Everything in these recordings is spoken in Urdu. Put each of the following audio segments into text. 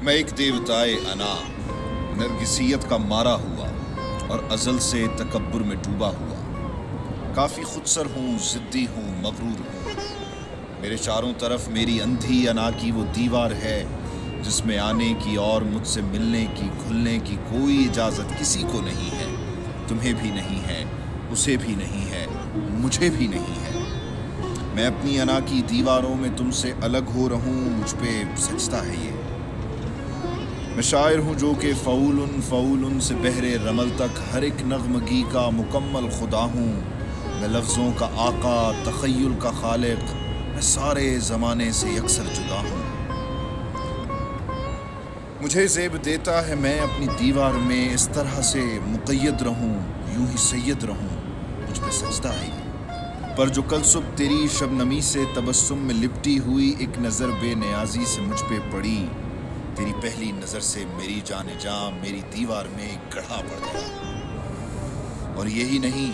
میں ایک دیوتائے انا نرگسیت کا مارا ہوا اور ازل سے تکبر میں ڈوبا ہوا، کافی خودسر ہوں، ضدی ہوں، مغرور ہوں۔ میرے چاروں طرف میری اندھی انا کی وہ دیوار ہے جس میں آنے کی اور مجھ سے ملنے کی، کھلنے کی کوئی اجازت کسی کو نہیں ہے۔ تمہیں بھی نہیں ہے، اسے بھی نہیں ہے، مجھے بھی نہیں ہے۔ میں اپنی انا کی دیواروں میں تم سے الگ ہو رہوں، مجھ پہ سجدہ ہے یہ۔ میں شاعر ہوں جو کہ فعول سے بحر رمل تک ہر ایک نغمگی کا مکمل خدا ہوں۔ میں لفظوں کا آقا، تخیل کا خالق، میں سارے زمانے سے یکسر جدا ہوں۔ مجھے زیب دیتا ہے میں اپنی دیوار میں اس طرح سے مقید رہوں، یوں ہی سید رہوں، مجھ پہ سجدہ ہے یہ۔ پر جو کل صبح تیری شبنمی سے تبسم میں لپٹی ہوئی ایک نظر بے نیازی سے مجھ پہ پڑی، تیری پہلی نظر سے میری جان جاں میری دیوار میں ایک گڑھا پڑ گیا۔ اور یہی نہیں،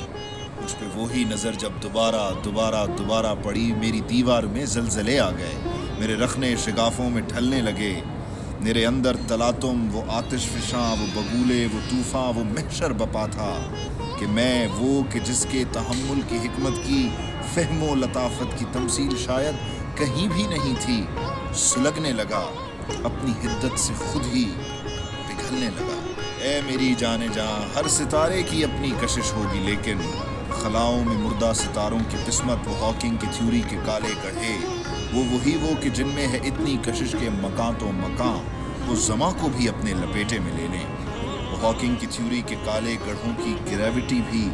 مجھ پہ وہی نظر جب دوبارہ پڑی، میری دیوار میں زلزلے آ گئے، میرے رخنے شگافوں میں ڈھلنے لگے، میرے اندر تلاطم، وہ آتش فشاں، وہ بگولے، وہ طوفاں، وہ محشر بپا تھا کہ میں وہ کہ جس کے تحمل کی حکمت کی، فہم و لطافت کی تمثیل شاید کہیں بھی نہیں تھی، سلگنے لگا، اپنی حدت سے خود ہی پگھلنے لگا۔ اے میری جان جاں، ہر ستارے کی اپنی کشش ہوگی، لیکن خلاؤں میں مردہ ستاروں کی قسمت، وہ ہاکنگ کی تھیوری کے کالے گڑھے، وہ کہ جن میں ہے اتنی کشش کے مکان تو مکان وہ زماں کو بھی اپنے لپیٹے میں لے لیں۔ وہ ہاکنگ کی تھیوری کے کالے گڑھوں کی گریوٹی بھی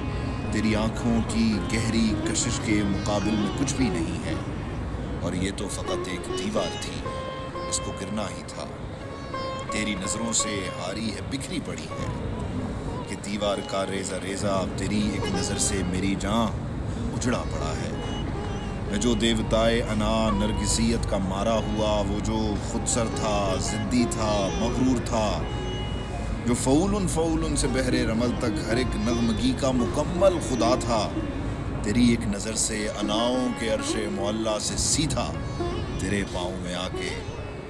تیری آنکھوں کی گہری کشش کے مقابل میں کچھ بھی نہیں ہے، اور یہ تو فقط ایک دیوار تھی، اس کو گرنا ہی تھا۔ تیری نظروں سے ہاری ہے، بکھری پڑی ہے کہ دیوار کا ریزہ ریزہ تیری ایک نظر سے میری جاں اجڑا پڑا ہے۔ میں جو دیوتائے انا نرگسیت کا مارا ہوا، وہ جو خودسر تھا، ضدی تھا، مغرور تھا، جو فعول سے بحر رمل تک ہر ایک نغمگی کا مکمل خدا تھا، تیری ایک نظر سے اناؤں کے عرش معلیٰ سے سیدھا تیرے پاؤں میں آ کے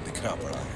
بکھرا پڑا ہے۔